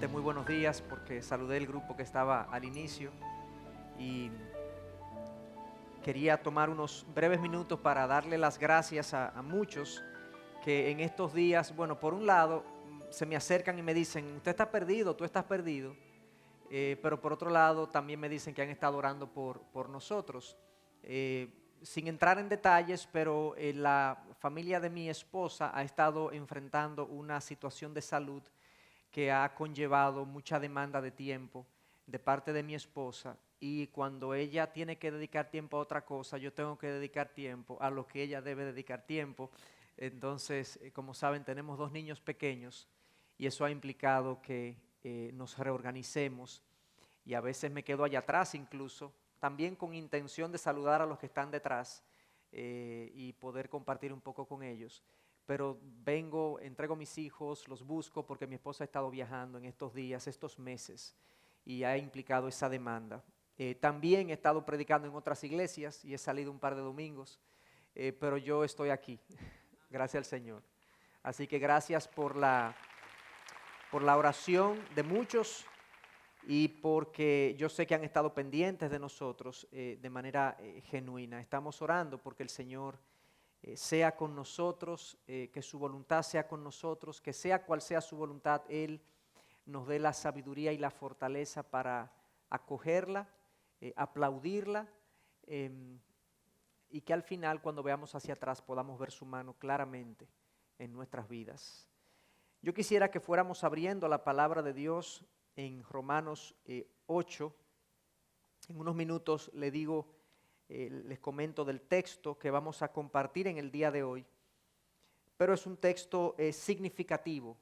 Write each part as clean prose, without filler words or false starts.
Primeramente, muy buenos días porque saludé el grupo que estaba al inicio y quería tomar unos breves minutos para darle las gracias a muchos que en estos días, bueno, por un lado, se me acercan y me dicen, usted está perdido, tú estás perdido, pero por otro lado también me dicen que han estado orando por nosotros. Sin entrar en detalles, pero la familia de mi esposa ha estado enfrentando una situación de salud que ha conllevado mucha demanda de tiempo de parte de mi esposa, y cuando ella tiene que dedicar tiempo a otra cosa, yo tengo que dedicar tiempo a lo que ella debe dedicar tiempo. Entonces, como saben, tenemos 2 niños pequeños y eso ha implicado que nos reorganicemos, y a veces me quedo allá atrás incluso, también con intención de saludar a los que están detrás y poder compartir un poco con ellos. Pero vengo, entrego mis hijos, los busco porque mi esposa ha estado viajando en estos días, estos meses, y ha implicado esa demanda. También he estado predicando en otras iglesias y he salido un par de domingos, pero yo estoy aquí, gracias al Señor. Así que gracias por la oración de muchos y porque yo sé que han estado pendientes de nosotros de manera genuina. Estamos orando porque el Señor sea con nosotros, que su voluntad sea con nosotros, que sea cual sea su voluntad, Él nos dé la sabiduría y la fortaleza para acogerla, aplaudirla, y que al final, cuando veamos hacia atrás, podamos ver su mano claramente en nuestras vidas. Yo quisiera que fuéramos abriendo la palabra de Dios en Romanos 8. En unos minutos les comento del texto que vamos a compartir en el día de hoy, pero es un texto significativo,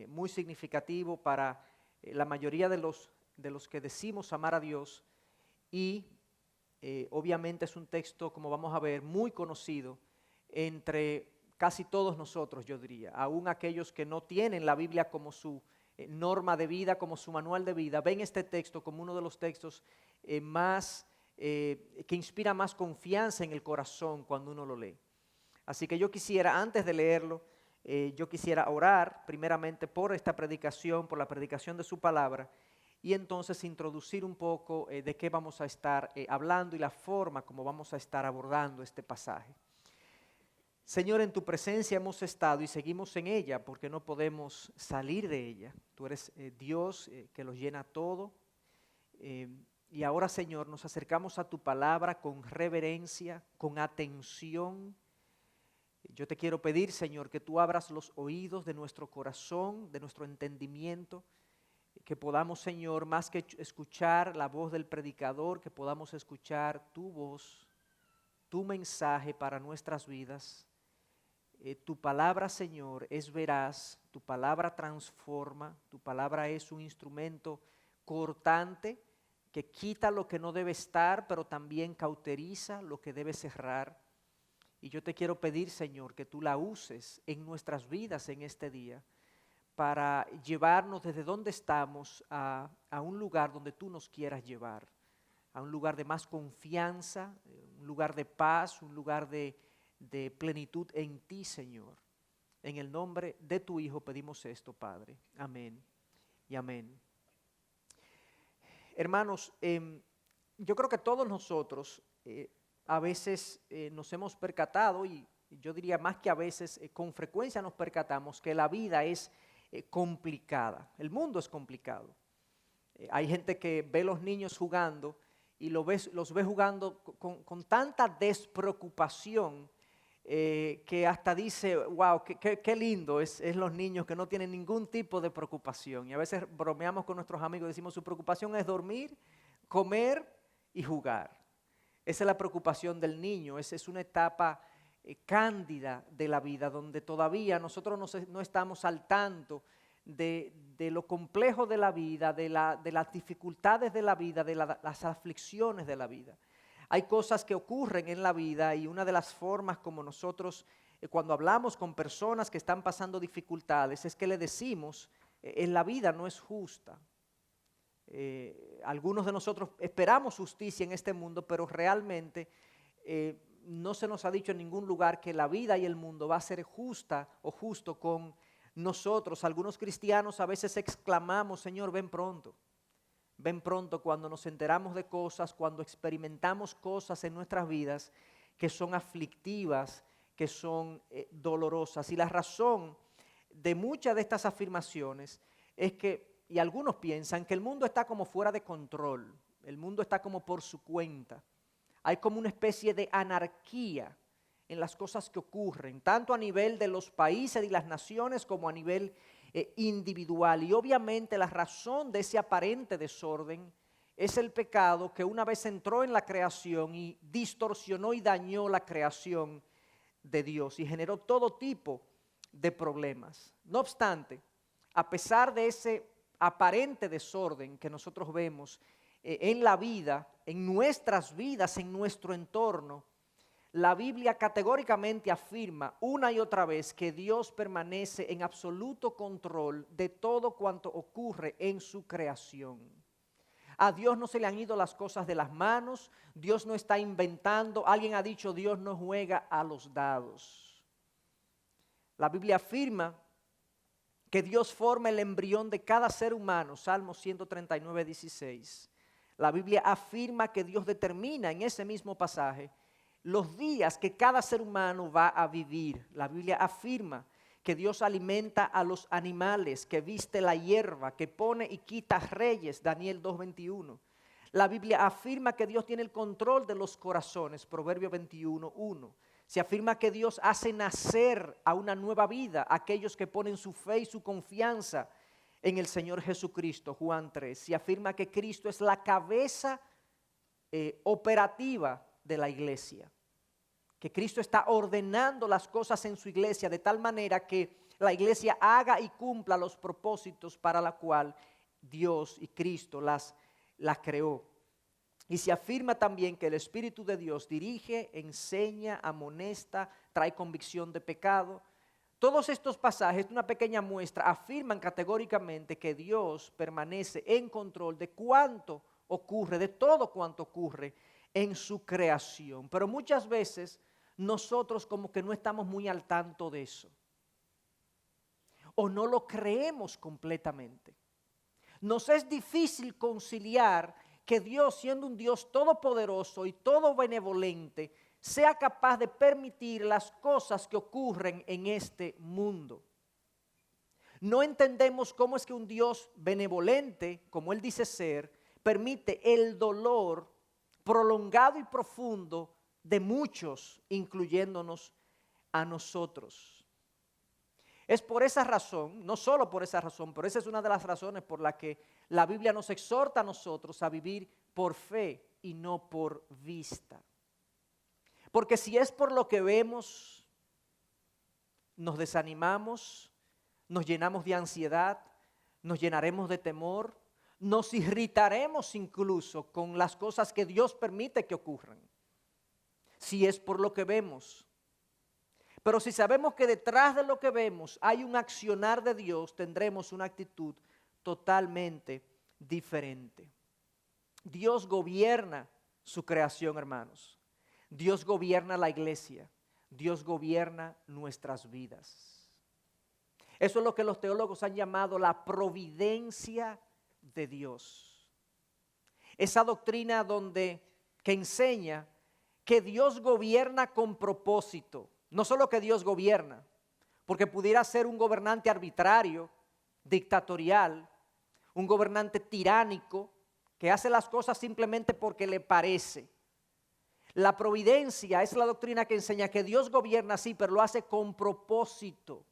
muy significativo para la mayoría de los que decimos amar a Dios, y obviamente es un texto, como vamos a ver, muy conocido entre casi todos nosotros, yo diría, aún aquellos que no tienen la Biblia como su norma de vida, como su manual de vida, ven este texto como uno de los textos que inspira más confianza en el corazón cuando uno lo lee. Así que yo quisiera, antes de leerlo, yo quisiera orar primeramente por esta predicación, por la predicación de su palabra, y entonces introducir un poco de qué vamos a estar hablando y la forma como vamos a estar abordando este pasaje. Señor, en tu presencia hemos estado y seguimos en ella porque no podemos salir de ella. Tú eres Dios que lo llena todo. Y ahora, Señor, nos acercamos a tu palabra con reverencia, con atención. Yo te quiero pedir, Señor, que tú abras los oídos de nuestro corazón, de nuestro entendimiento, que podamos, Señor, más que escuchar la voz del predicador, que podamos escuchar tu voz, tu mensaje para nuestras vidas. Tu palabra, Señor, es veraz, tu palabra transforma, tu palabra es un instrumento cortante que quita lo que no debe estar, pero también cauteriza lo que debe cerrar. Y yo te quiero pedir, Señor, que tú la uses en nuestras vidas en este día para llevarnos desde donde estamos a un lugar donde tú nos quieras llevar, a un lugar de más confianza, un lugar de paz, un lugar de plenitud en ti, Señor. En el nombre de tu Hijo pedimos esto, Padre. Amén y amén. Hermanos, yo creo que todos nosotros a veces nos hemos percatado, y yo diría más que a veces, con frecuencia nos percatamos que la vida es complicada, el mundo es complicado. Hay gente que ve los niños jugando y los ve jugando con tanta despreocupación que hasta dice, wow, qué lindo es los niños que no tienen ningún tipo de preocupación. Y a veces bromeamos con nuestros amigos y decimos, su preocupación es dormir, comer y jugar. Esa es la preocupación del niño. Esa es una etapa cándida de la vida, donde todavía nosotros no estamos al tanto de lo complejo de la vida, de las dificultades de la vida, de las aflicciones de la vida. Hay cosas que ocurren en la vida, y una de las formas como nosotros cuando hablamos con personas que están pasando dificultades es que le decimos, en la vida no es justa. Algunos de nosotros esperamos justicia en este mundo, pero realmente no se nos ha dicho en ningún lugar que la vida y el mundo va a ser justa o justo con nosotros, algunos cristianos, a veces exclamamos, Señor, ven pronto. Ven pronto cuando nos enteramos de cosas, cuando experimentamos cosas en nuestras vidas que son aflictivas, que son dolorosas. Y la razón de muchas de estas afirmaciones es que, y algunos piensan que el mundo está como fuera de control, el mundo está como por su cuenta. Hay como una especie de anarquía en las cosas que ocurren, tanto a nivel de los países y las naciones como a nivel individual. Y obviamente la razón de ese aparente desorden es el pecado que una vez entró en la creación y distorsionó y dañó la creación de Dios y generó todo tipo de problemas. No obstante, a pesar de ese aparente desorden que nosotros vemos en la vida, en nuestras vidas, en nuestro entorno, la Biblia categóricamente afirma una y otra vez que Dios permanece en absoluto control de todo cuanto ocurre en su creación. A Dios no se le han ido las cosas de las manos, Dios no está inventando, alguien ha dicho Dios no juega a los dados. La Biblia afirma que Dios forma el embrión de cada ser humano, Salmo 139, 16. La Biblia afirma que Dios determina en ese mismo pasaje los días que cada ser humano va a vivir. La Biblia afirma que Dios alimenta a los animales, que viste la hierba, que pone y quita reyes, Daniel 2:21. La Biblia afirma que Dios tiene el control de los corazones, Proverbio 21:1. Se afirma que Dios hace nacer a una nueva vida a aquellos que ponen su fe y su confianza en el Señor Jesucristo, Juan 3. Se afirma que Cristo es la cabeza operativa de la iglesia, que Cristo está ordenando las cosas en su iglesia de tal manera que la iglesia haga y cumpla los propósitos para la cual Dios y Cristo las creó. Y se afirma también que el Espíritu de Dios dirige, enseña, amonesta, trae convicción de pecado. Todos estos pasajes, una pequeña muestra, afirman categóricamente que Dios permanece en control de cuánto ocurre, de todo cuanto ocurre en su creación. Pero muchas veces nosotros como que no estamos muy al tanto de eso. O no lo creemos completamente. Nos es difícil conciliar que Dios, siendo un Dios todopoderoso y todo benevolente, sea capaz de permitir las cosas que ocurren en este mundo. No entendemos cómo es que un Dios benevolente, como Él dice ser, permite el dolor prolongado y profundo de muchos, incluyéndonos a nosotros. Es por esa razón, no solo por esa razón, pero esa es una de las razones por la que la Biblia nos exhorta a nosotros a vivir por fe y no por vista. Porque si es por lo que vemos, nos desanimamos, nos llenamos de ansiedad, nos llenaremos de temor, nos irritaremos incluso con las cosas que Dios permite que ocurran. Si es por lo que vemos. Pero si sabemos que detrás de lo que vemos hay un accionar de Dios, tendremos una actitud totalmente diferente. Dios gobierna su creación, hermanos. Dios gobierna la iglesia. Dios gobierna nuestras vidas. Eso es lo que los teólogos han llamado la providencia de Dios. Esa doctrina que enseña que Dios gobierna con propósito. No solo que Dios gobierna, porque pudiera ser un gobernante arbitrario, dictatorial, un gobernante tiránico, que hace las cosas simplemente porque le parece. La providencia es la doctrina que enseña que Dios gobierna así, pero lo hace con propósito.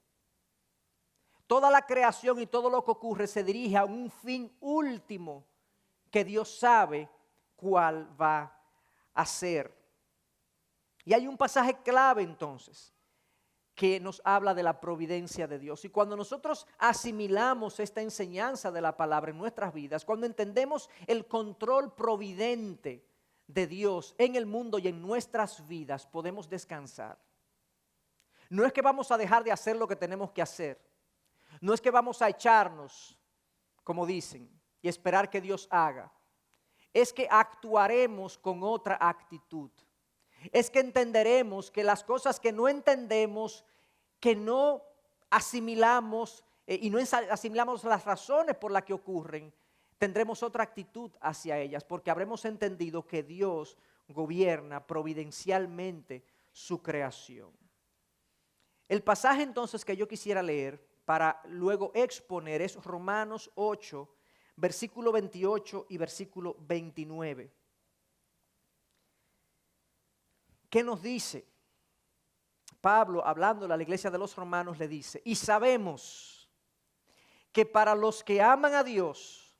Toda la creación y todo lo que ocurre se dirige a un fin último que Dios sabe cuál va a ser. Y hay un pasaje clave entonces que nos habla de la providencia de Dios. Y cuando nosotros asimilamos esta enseñanza de la palabra en nuestras vidas, cuando entendemos el control providente de Dios en el mundo y en nuestras vidas, podemos descansar. No es que vamos a dejar de hacer lo que tenemos que hacer. No es que vamos a echarnos, como dicen, y esperar que Dios haga. Es que actuaremos con otra actitud. Es que entenderemos que las cosas que no entendemos, que no asimilamos y no asimilamos las razones por las que ocurren, tendremos otra actitud hacia ellas, porque habremos entendido que Dios gobierna providencialmente su creación. El pasaje entonces que yo quisiera leer para luego exponer es Romanos 8, versículo 28 y versículo 29. ¿Qué nos dice? Pablo, hablando a la iglesia de los romanos, le dice: y sabemos que para los que aman a Dios,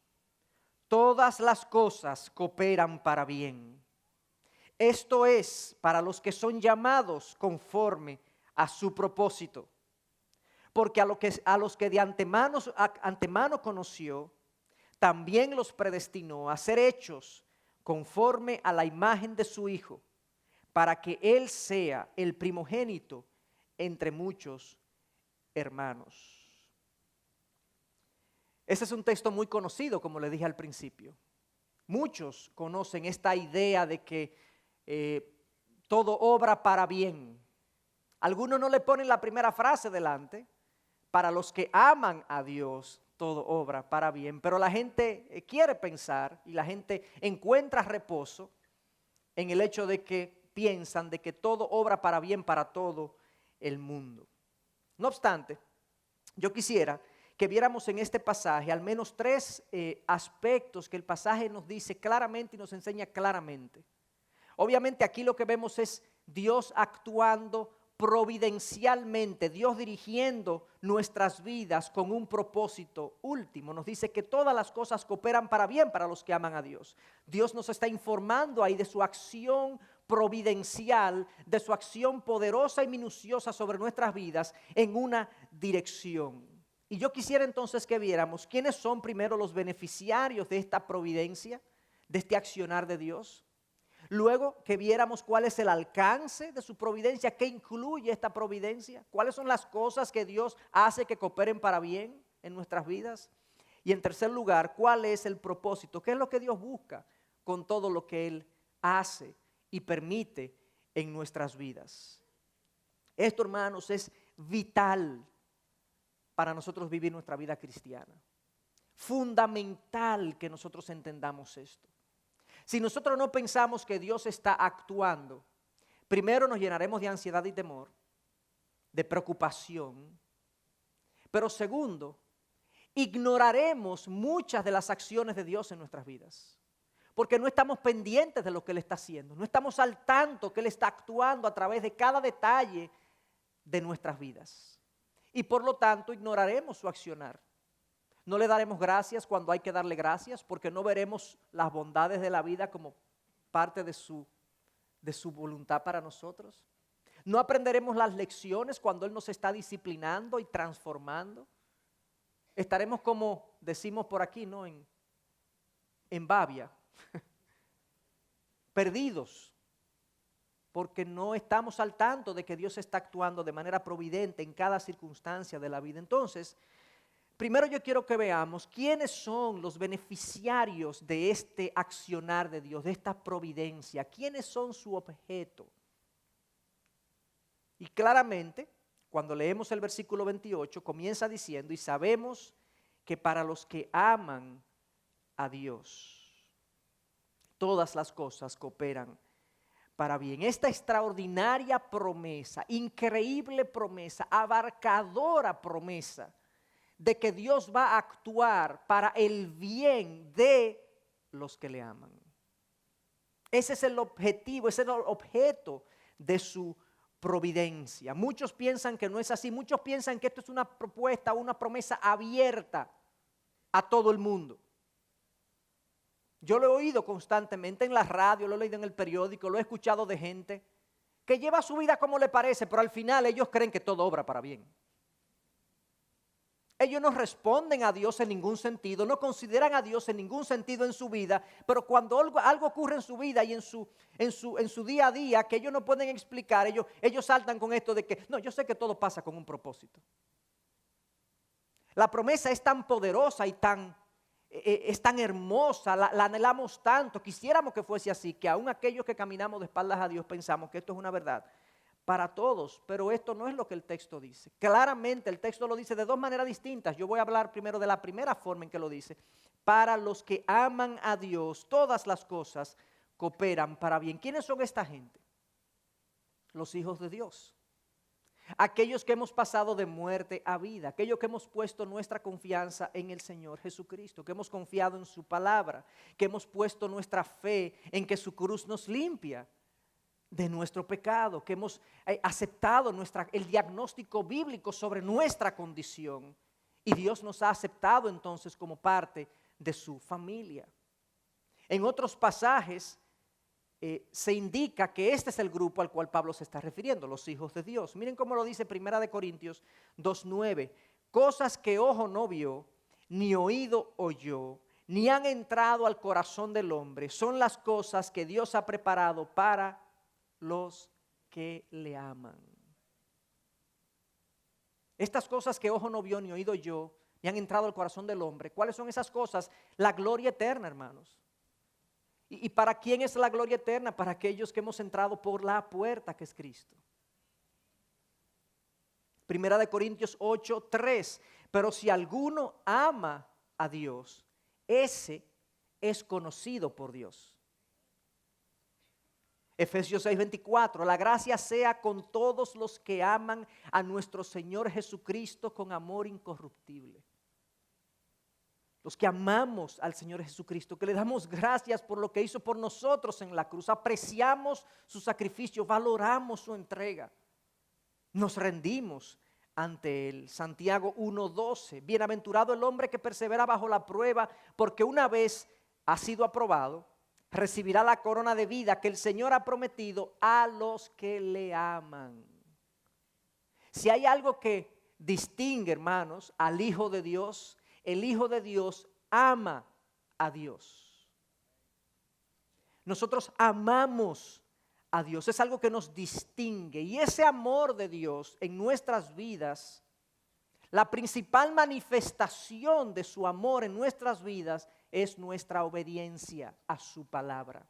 todas las cosas cooperan para bien. Esto es, para los que son llamados conforme a su propósito. Porque a los que de antemano conoció, también los predestinó a ser hechos conforme a la imagen de su Hijo, para que Él sea el primogénito entre muchos hermanos. Ese es un texto muy conocido, como le dije al principio. Muchos conocen esta idea de que todo obra para bien. Algunos no le ponen la primera frase delante: para los que aman a Dios, todo obra para bien. Pero la gente quiere pensar y la gente encuentra reposo en el hecho de que piensan de que todo obra para bien para todo el mundo. No obstante, yo quisiera que viéramos en este pasaje al menos tres aspectos que el pasaje nos dice claramente y nos enseña claramente. Obviamente aquí lo que vemos es Dios actuando providencialmente, Dios dirigiendo nuestras vidas con un propósito último. Nos dice que todas las cosas cooperan para bien para los que aman a Dios. Dios nos está informando ahí de su acción providencial, de su acción poderosa y minuciosa sobre nuestras vidas en una dirección. Y yo quisiera entonces que viéramos quiénes son primero los beneficiarios de esta providencia, de este accionar de Dios. Luego que viéramos cuál es el alcance de su providencia, qué incluye esta providencia, cuáles son las cosas que Dios hace que cooperen para bien en nuestras vidas. Y en tercer lugar, cuál es el propósito, qué es lo que Dios busca con todo lo que Él hace y permite en nuestras vidas. Esto, hermanos, es vital para nosotros vivir nuestra vida cristiana. Fundamental que nosotros entendamos esto. Si nosotros no pensamos que Dios está actuando, primero nos llenaremos de ansiedad y temor, de preocupación. Pero segundo, ignoraremos muchas de las acciones de Dios en nuestras vidas. Porque no estamos pendientes de lo que Él está haciendo. No estamos al tanto que Él está actuando a través de cada detalle de nuestras vidas. Y por lo tanto ignoraremos su accionar. No le daremos gracias cuando hay que darle gracias, porque no veremos las bondades de la vida como parte de su voluntad para nosotros. No aprenderemos las lecciones cuando Él nos está disciplinando y transformando. Estaremos como decimos por aquí, ¿no? En Babia, perdidos, porque no estamos al tanto de que Dios está actuando de manera providente en cada circunstancia de la vida. Entonces, primero yo quiero que veamos quiénes son los beneficiarios de este accionar de Dios, de esta providencia, quiénes son su objeto. Y claramente, cuando leemos el versículo 28, comienza diciendo: y sabemos que para los que aman a Dios, todas las cosas cooperan para bien. Esta extraordinaria promesa, increíble promesa, abarcadora promesa, de que Dios va a actuar para el bien de los que le aman. Ese es el objetivo, ese es el objeto de su providencia. Muchos piensan que no es así, muchos piensan que esto es una propuesta, una promesa abierta a todo el mundo. Yo lo he oído constantemente en la radio, lo he leído en el periódico, lo he escuchado de gente que lleva su vida como le parece, pero al final ellos creen que todo obra para bien. Ellos no responden a Dios en ningún sentido, no consideran a Dios en ningún sentido en su vida, pero cuando algo ocurre en su vida y en su día a día que ellos no pueden explicar, ellos saltan con esto de que, no, yo sé que todo pasa con un propósito. La promesa es tan poderosa y es tan hermosa, la anhelamos tanto, quisiéramos que fuese así, que aún aquellos que caminamos de espaldas a Dios pensamos que esto es una verdad. para todos, pero esto no es lo que el texto dice. Claramente el texto lo dice de dos maneras distintas. Yo voy a hablar primero de la primera forma en que lo dice. Para los que aman a Dios, todas las cosas cooperan para bien. ¿Quiénes son esta gente? Los hijos de Dios. Aquellos que hemos pasado de muerte a vida, aquellos que hemos puesto nuestra confianza en el Señor Jesucristo, que hemos confiado en su palabra, que hemos puesto nuestra fe en que su cruz nos limpia de nuestro pecado, que hemos aceptado el diagnóstico bíblico sobre nuestra condición y Dios nos ha aceptado entonces como parte de su familia. En otros pasajes se indica que este es el grupo al cual Pablo se está refiriendo, los hijos de Dios. Miren cómo lo dice 1 Corintios 2:9, cosas que ojo no vio, ni oído oyó, ni han entrado al corazón del hombre, son las cosas que Dios ha preparado para los que le aman. Estas cosas que ojo no vio, ni oído yo, ni han entrado al corazón del hombre, ¿cuáles son esas cosas? La gloria eterna, hermanos. ¿Y para quién es la gloria eterna? Para aquellos que hemos entrado por la puerta que es Cristo. 1 Corintios 8:3, pero si alguno ama a Dios, ese es conocido por Dios. Efesios 6:24, la gracia sea con todos los que aman a nuestro Señor Jesucristo con amor incorruptible. Los que amamos al Señor Jesucristo, que le damos gracias por lo que hizo por nosotros en la cruz, apreciamos su sacrificio, valoramos su entrega, nos rendimos ante Él. Santiago 1:12, bienaventurado el hombre que persevera bajo la prueba, porque una vez ha sido aprobado, recibirá la corona de vida que el Señor ha prometido a los que le aman. Si hay algo que distingue, hermanos, al Hijo de Dios, el Hijo de Dios ama a Dios. Nosotros amamos a Dios, es algo que nos distingue. Y ese amor de Dios en nuestras vidas, la principal manifestación de su amor en nuestras vidas es nuestra obediencia a su palabra.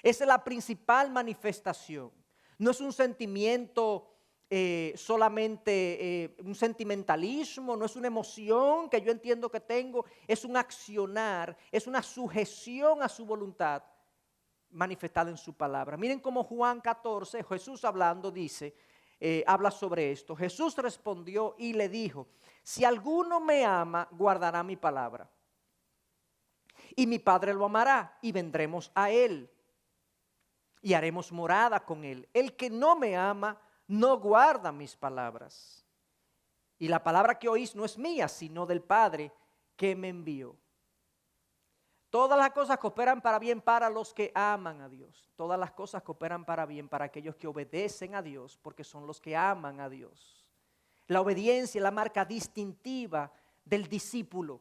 Esa es la principal manifestación. No es un sentimiento solamente un sentimentalismo, no es una emoción que yo entiendo que tengo, es un accionar, es una sujeción a su voluntad manifestada en su palabra. Miren cómo Juan 14, Jesús hablando dice, habla sobre esto. Jesús respondió y le dijo, si alguno me ama, guardará mi palabra. Y mi Padre lo amará y vendremos a él y haremos morada con él. El que no me ama, no guarda mis palabras. Y la palabra que oís no es mía, sino del Padre que me envió. Todas las cosas cooperan para bien para los que aman a Dios. Todas las cosas cooperan para bien para aquellos que obedecen a Dios, porque son los que aman a Dios. La obediencia es la marca distintiva del discípulo.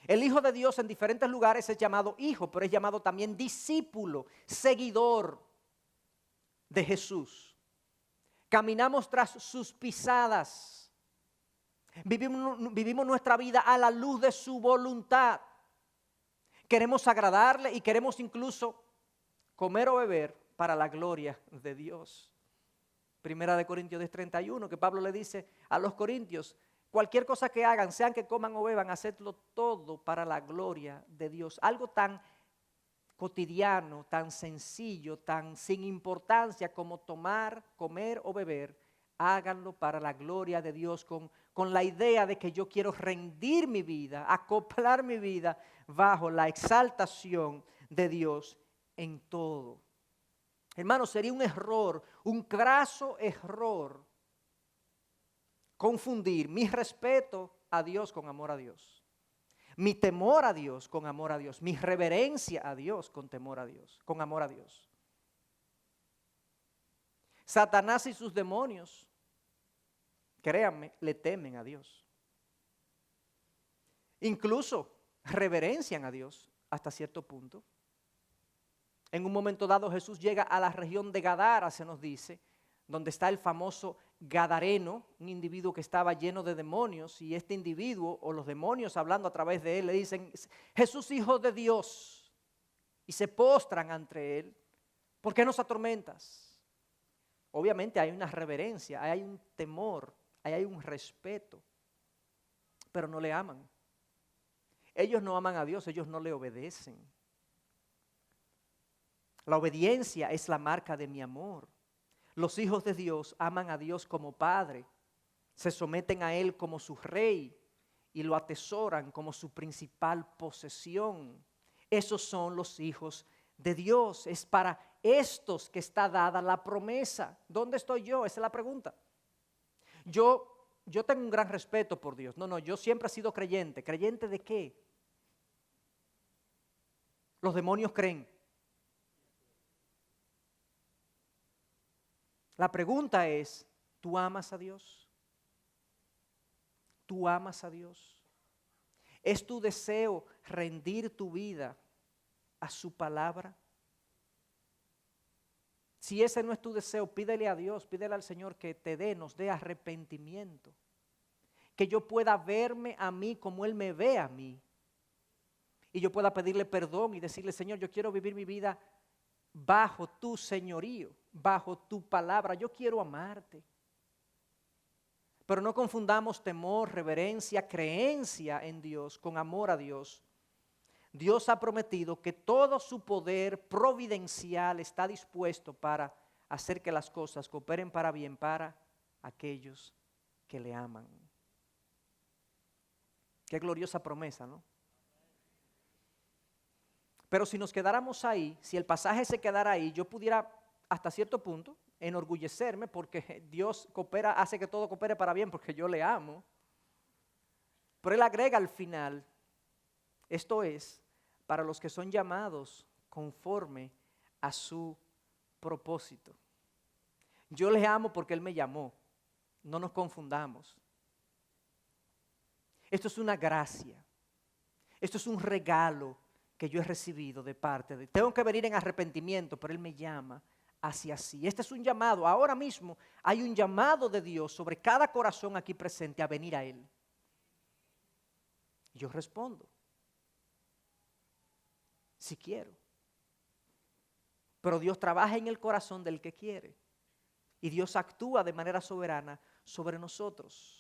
El Hijo de Dios en diferentes lugares es llamado hijo, pero es llamado también discípulo, seguidor de Jesús. Caminamos tras sus pisadas. Vivimos nuestra vida a la luz de su voluntad. Queremos agradarle y queremos incluso comer o beber para la gloria de Dios. 1 Corintios 10:31, que Pablo le dice a los corintios, cualquier cosa que hagan, sean que coman o beban, hacedlo todo para la gloria de Dios. Algo tan cotidiano, tan sencillo, tan sin importancia como tomar, comer o beber, háganlo para la gloria de Dios con la idea de que yo quiero rendir mi vida, acoplar mi vida bajo la exaltación de Dios en todo. Hermanos, sería un error, un craso error, confundir mi respeto a Dios con amor a Dios. Mi temor a Dios con amor a Dios. Mi reverencia a Dios con temor a Dios, con amor a Dios. Satanás y sus demonios, créanme, le temen a Dios. Incluso reverencian a Dios hasta cierto punto. En un momento dado Jesús llega a la región de Gadara, se nos dice, donde está el famoso gadareno, un individuo que estaba lleno de demonios, y este individuo o los demonios hablando a través de él le dicen, Jesús, hijo de Dios, y se postran ante él, ¿por qué nos atormentas? Obviamente hay una reverencia, hay un temor, hay un respeto, pero no le aman. Ellos no aman a Dios, ellos no le obedecen. La obediencia es la marca de mi amor. Los hijos de Dios aman a Dios como Padre, se someten a Él como su Rey y lo atesoran como su principal posesión. Esos son los hijos de Dios. Es para estos que está dada la promesa. ¿Dónde estoy yo? Esa es la pregunta. Yo tengo un gran respeto por Dios. No, yo siempre he sido creyente. ¿Creyente de qué? Los demonios creen. La pregunta es, ¿tú amas a Dios? ¿Tú amas a Dios? ¿Es tu deseo rendir tu vida a su palabra? Si ese no es tu deseo, pídele a Dios, pídele al Señor que nos dé arrepentimiento. Que yo pueda verme a mí como Él me ve a mí. Y yo pueda pedirle perdón y decirle, Señor, yo quiero vivir mi vida bajo tu señorío, bajo tu palabra. Yo quiero amarte. Pero no confundamos temor, reverencia, creencia en Dios con amor a Dios. Dios ha prometido que todo su poder providencial está dispuesto para hacer que las cosas cooperen para bien para aquellos que le aman. Qué gloriosa promesa, ¿no? Pero si nos quedáramos ahí, si el pasaje se quedara ahí, yo pudiera hasta cierto punto enorgullecerme porque Dios coopera, hace que todo coopere para bien porque yo le amo. Pero Él agrega al final, esto es, para los que son llamados conforme a su propósito. Yo le amo porque Él me llamó, no nos confundamos. Esto es una gracia, esto es un regalo que yo he recibido de parte de Él. Tengo que venir en arrepentimiento, pero Él me llama hacia sí. Este es un llamado, ahora mismo hay un llamado de Dios sobre cada corazón aquí presente a venir a Él. Yo respondo, si quiero. Pero Dios trabaja en el corazón del que quiere. Y Dios actúa de manera soberana sobre nosotros.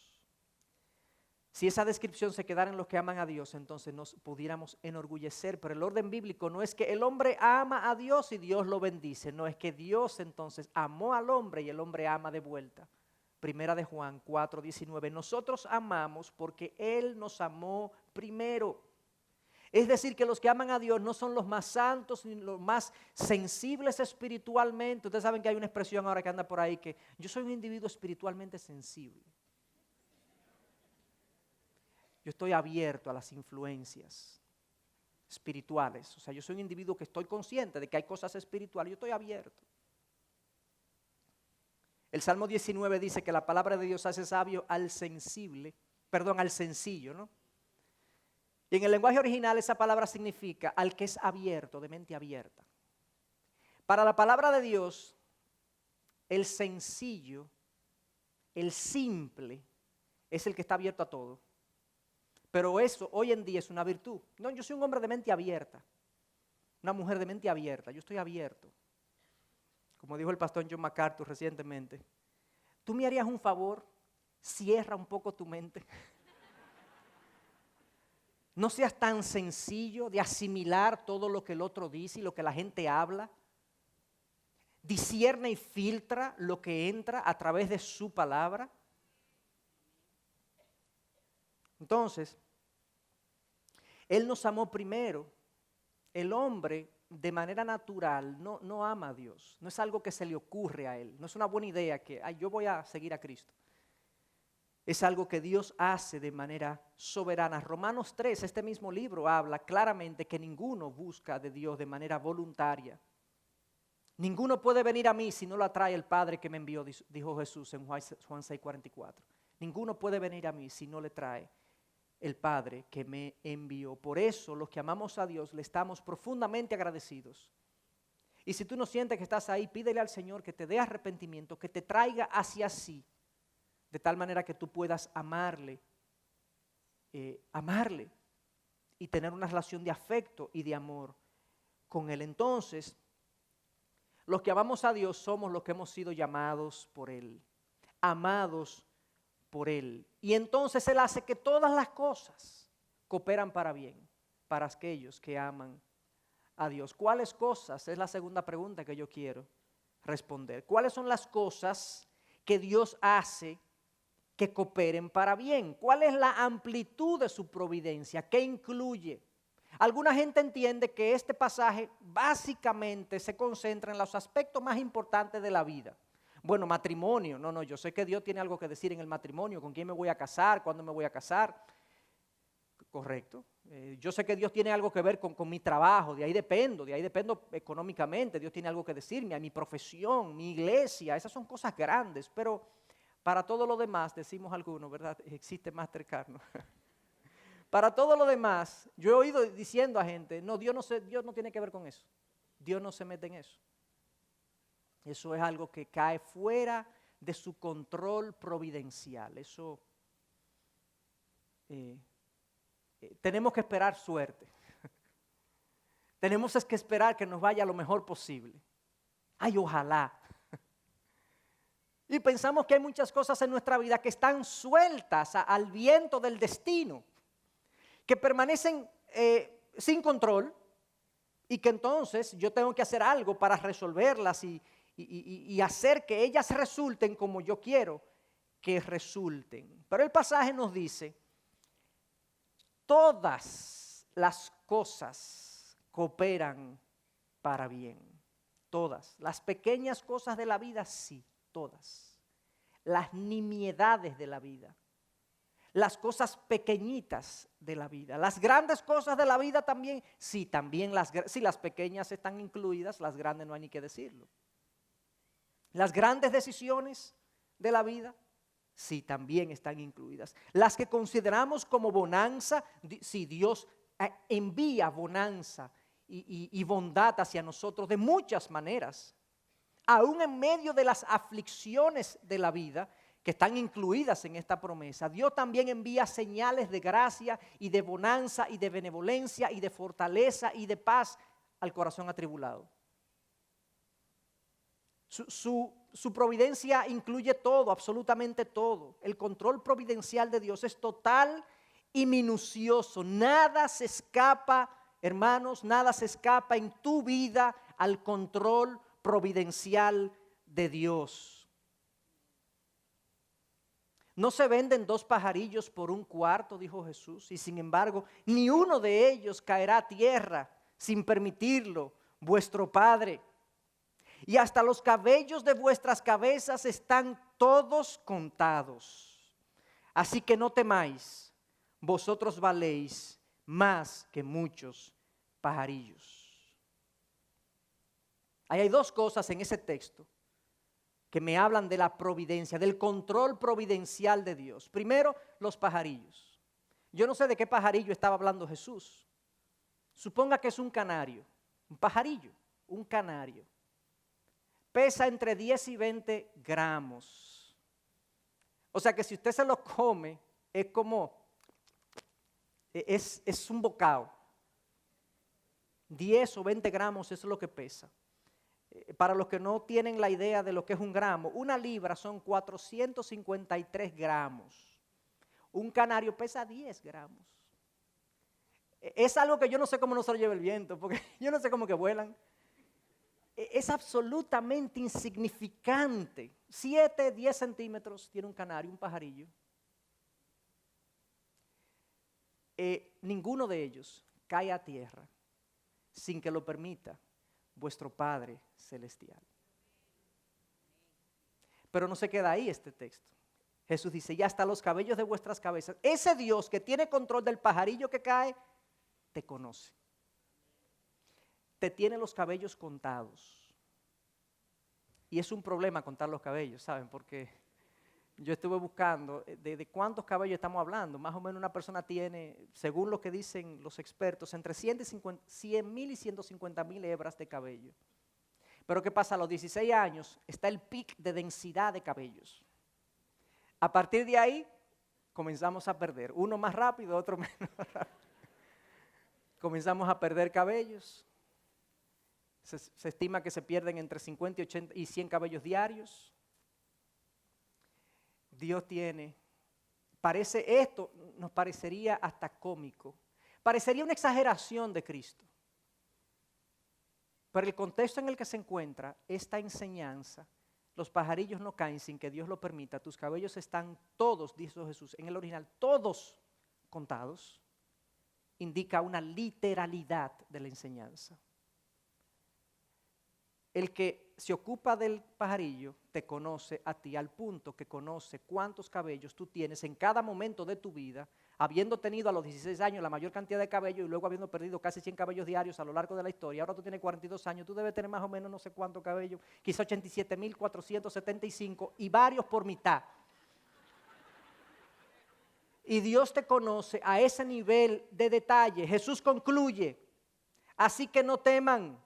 Si esa descripción se quedara en los que aman a Dios, entonces nos pudiéramos enorgullecer. Pero el orden bíblico no es que el hombre ama a Dios y Dios lo bendice. No, es que Dios entonces amó al hombre y el hombre ama de vuelta. Primera de Juan 4:19. Nosotros amamos porque Él nos amó primero. Es decir, que los que aman a Dios no son los más santos ni los más sensibles espiritualmente. Ustedes saben que hay una expresión ahora que anda por ahí que yo soy un individuo espiritualmente sensible. Yo estoy abierto a las influencias espirituales. O sea, yo soy un individuo que estoy consciente de que hay cosas espirituales. Yo estoy abierto. El Salmo 19 dice que la palabra de Dios hace sabio al sencillo, ¿no? Y en el lenguaje original esa palabra significa al que es abierto, de mente abierta. Para la palabra de Dios, el sencillo, el simple, es el que está abierto a todo. Pero eso hoy en día es una virtud. No, yo soy un hombre de mente abierta, una mujer de mente abierta, yo estoy abierto. Como dijo el pastor John MacArthur recientemente, ¿tú me harías un favor? Cierra un poco tu mente. No seas tan sencillo de asimilar todo lo que el otro dice y lo que la gente habla. Discierne y filtra lo que entra a través de su palabra. Entonces, Él nos amó primero. El hombre de manera natural no ama a Dios. No es algo que se le ocurre a Él. No es una buena idea que yo voy a seguir a Cristo. Es algo que Dios hace de manera soberana. Romanos 3, este mismo libro, habla claramente que ninguno busca de Dios de manera voluntaria. Ninguno puede venir a mí si no lo atrae el Padre que me envió, dijo Jesús en Juan 6:44. Ninguno puede venir a mí si no le trae el Padre que me envió. Por eso los que amamos a Dios le estamos profundamente agradecidos. Y si tú no sientes que estás ahí, pídele al Señor que te dé arrepentimiento, que te traiga hacia sí. De tal manera que tú puedas amarle y tener una relación de afecto y de amor con Él. Entonces, Los que amamos a Dios somos los que hemos sido llamados por Él, amados por Él. Y entonces Él hace que todas las cosas cooperan para bien, para aquellos que aman a Dios. ¿Cuáles cosas? Es la segunda pregunta que yo quiero responder. ¿Cuáles son las cosas que Dios hace que cooperen para bien? ¿Cuál es la amplitud de su providencia? ¿Qué incluye? Alguna gente entiende que este pasaje básicamente se concentra en los aspectos más importantes de la vida. Bueno, matrimonio, no, yo sé que Dios tiene algo que decir en el matrimonio, con quién me voy a casar, cuándo me voy a casar. Correcto. Yo sé que Dios tiene algo que ver con mi trabajo, de ahí dependo económicamente, Dios tiene algo que decirme, a mi profesión, mi iglesia, esas son cosas grandes, pero para todo lo demás, decimos algunos, ¿verdad? Existe Mastercard, ¿no? Para todo lo demás, yo he oído diciendo a gente, no, Dios no tiene que ver con eso. Dios no se mete en eso. Eso es algo que cae fuera de su control providencial. Eso, tenemos que esperar suerte. Tenemos que esperar que nos vaya lo mejor posible. Ay, ojalá. Y pensamos que hay muchas cosas en nuestra vida que están sueltas al viento del destino, que permanecen sin control y que entonces yo tengo que hacer algo para resolverlas y hacer que ellas resulten como yo quiero que resulten. Pero el pasaje nos dice, todas las cosas cooperan para bien, todas. Las pequeñas cosas de la vida, sí, todas. Las nimiedades de la vida. Las cosas pequeñitas de la vida. Las grandes cosas de la vida también, sí, también las pequeñas están incluidas, las grandes no hay ni que decirlo. Las grandes decisiones de la vida, sí, también están incluidas. Las que consideramos como bonanza, sí, Dios envía bonanza y bondad hacia nosotros de muchas maneras. Aún en medio de las aflicciones de la vida, que están incluidas en esta promesa, Dios también envía señales de gracia y de bonanza y de benevolencia y de fortaleza y de paz al corazón atribulado. Su providencia incluye todo, absolutamente todo. El control providencial de Dios es total y minucioso. Nada se escapa, hermanos, nada se escapa en tu vida al control providencial de Dios. No se venden 2 pajarillos por 1 cuarto, dijo Jesús, y sin embargo, ni uno de ellos caerá a tierra sin permitirlo, vuestro Padre. Y hasta los cabellos de vuestras cabezas están todos contados. Así que no temáis, vosotros valéis más que muchos pajarillos. Ahí hay 2 cosas en ese texto que me hablan de la providencia, del control providencial de Dios. Primero, los pajarillos. Yo no sé de qué pajarillo estaba hablando Jesús. Suponga que es un canario, un pajarillo, un canario. Pesa entre 10 y 20 gramos. O sea que si usted se lo come, es como, es un bocado. 10 o 20 gramos es lo que pesa. Para los que no tienen la idea de lo que es un gramo, 1 libra son 453 gramos. Un canario pesa 10 gramos. Es algo que yo no sé cómo no se lo lleva el viento, porque yo no sé cómo que vuelan. Es absolutamente insignificante. 7, 10 centímetros tiene un canario, un pajarillo. Ninguno de ellos cae a tierra sin que lo permita vuestro Padre Celestial. Pero no se queda ahí este texto. Jesús dice, ya hasta los cabellos de vuestras cabezas. Ese Dios que tiene control del pajarillo que cae, te conoce. Te tiene los cabellos contados. Y es un problema contar los cabellos, ¿saben? Porque yo estuve buscando de cuántos cabellos estamos hablando. Más o menos una persona tiene, según lo que dicen los expertos, entre 100.000 y 150.000 hebras de cabello. Pero ¿qué pasa? A los 16 años está el pic de densidad de cabellos. A partir de ahí comenzamos a perder. Uno más rápido, otro menos rápido. Comenzamos a perder cabellos. Se estima que se pierden entre 50 y 80 y 100 cabellos diarios. Dios tiene, esto nos parecería hasta cómico, parecería una exageración de Cristo. Pero el contexto en el que se encuentra esta enseñanza, los pajarillos no caen sin que Dios lo permita, tus cabellos están todos, dijo Jesús, en el original, todos contados, indica una literalidad de la enseñanza. El que se ocupa del pajarillo te conoce a ti al punto que conoce cuántos cabellos tú tienes en cada momento de tu vida, habiendo tenido a los 16 años la mayor cantidad de cabello y luego habiendo perdido casi 100 cabellos diarios a lo largo de la historia. Ahora tú tienes 42 años, tú debes tener más o menos no sé cuánto cabello, quizá 87.475 y varios por mitad. Y Dios te conoce a ese nivel de detalle. Jesús concluye, así que no teman.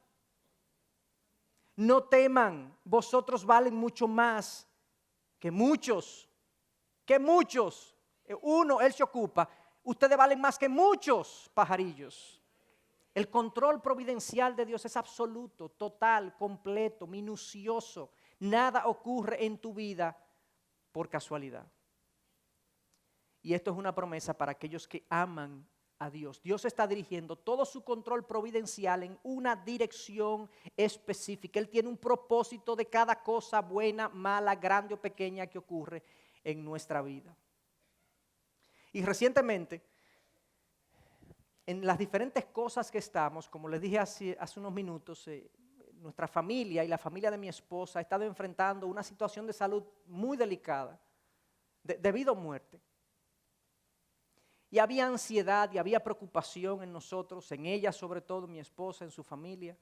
No teman, vosotros valen mucho más que muchos. Uno, Él se ocupa, ustedes valen más que muchos pajarillos. El control providencial de Dios es absoluto, total, completo, minucioso. Nada ocurre en tu vida por casualidad. Y esto es una promesa para aquellos que aman a Dios. Dios está dirigiendo todo su control providencial en una dirección específica. Él tiene un propósito de cada cosa buena, mala, grande o pequeña que ocurre en nuestra vida. Y recientemente, en las diferentes cosas que estamos, como les dije hace unos minutos, nuestra familia y la familia de mi esposa ha estado enfrentando una situación de salud muy delicada, debido a muerte. Y había ansiedad y había preocupación en nosotros, en ella sobre todo, mi esposa, en su familia.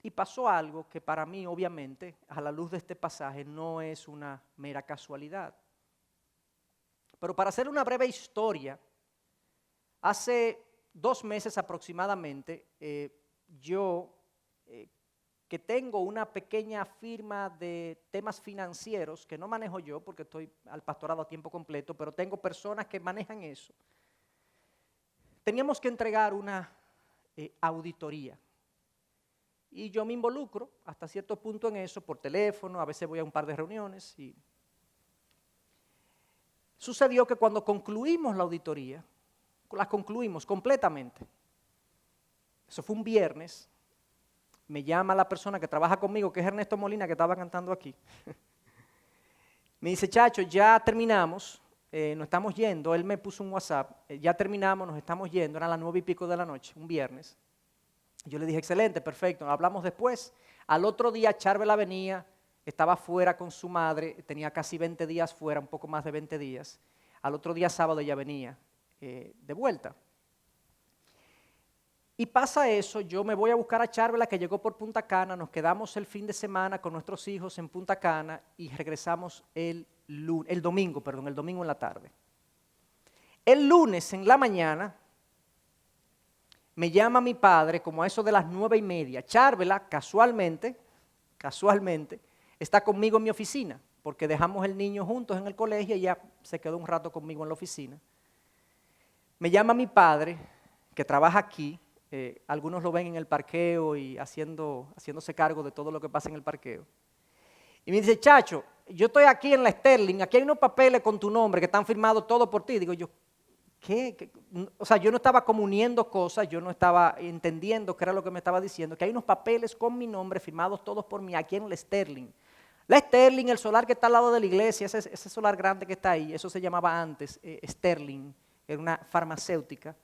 Y pasó algo que para mí, obviamente, a la luz de este pasaje, no es una mera casualidad. Pero para hacer una breve historia, hace 2 meses aproximadamente, yo que tengo una pequeña firma de temas financieros, que no manejo yo porque estoy al pastorado a tiempo completo, pero tengo personas que manejan eso. Teníamos que entregar una auditoría. Y yo me involucro hasta cierto punto en eso, por teléfono, a veces voy a un par de reuniones. Y sucedió que cuando concluimos la auditoría, la concluimos completamente. Eso fue un viernes. Me llama la persona que trabaja conmigo, que es Ernesto Molina, que estaba cantando aquí. Me dice, Chacho, ya terminamos, nos estamos yendo. Él me puso un WhatsApp, ya terminamos, nos estamos yendo, eran las 9:00 de la noche, un viernes. Yo le dije, excelente, perfecto, hablamos después. Al otro día, Charbela venía, estaba fuera con su madre, tenía casi 20 días fuera, un poco más de 20 días. Al otro día, sábado, ella venía de vuelta. Y pasa eso, yo me voy a buscar a Charbela que llegó por Punta Cana, nos quedamos el fin de semana con nuestros hijos en Punta Cana y regresamos el domingo en la tarde. El lunes en la mañana me llama mi padre como a eso de las 9:30. Charbela casualmente, está conmigo en mi oficina porque dejamos el niño juntos en el colegio y ya se quedó un rato conmigo en la oficina. Me llama mi padre que trabaja aquí. Algunos lo ven en el parqueo y haciéndose cargo de todo lo que pasa en el parqueo. Y me dice, Chacho, yo estoy aquí en la Sterling, aquí hay unos papeles con tu nombre que están firmados todos por ti. Digo yo, ¿qué? O sea, yo no estaba como uniendo cosas, yo no estaba entendiendo qué era lo que me estaba diciendo, que hay unos papeles con mi nombre firmados todos por mí aquí en la Sterling. La Sterling, el solar que está al lado de la iglesia, ese solar grande que está ahí, eso se llamaba antes Sterling, era una farmacéutica.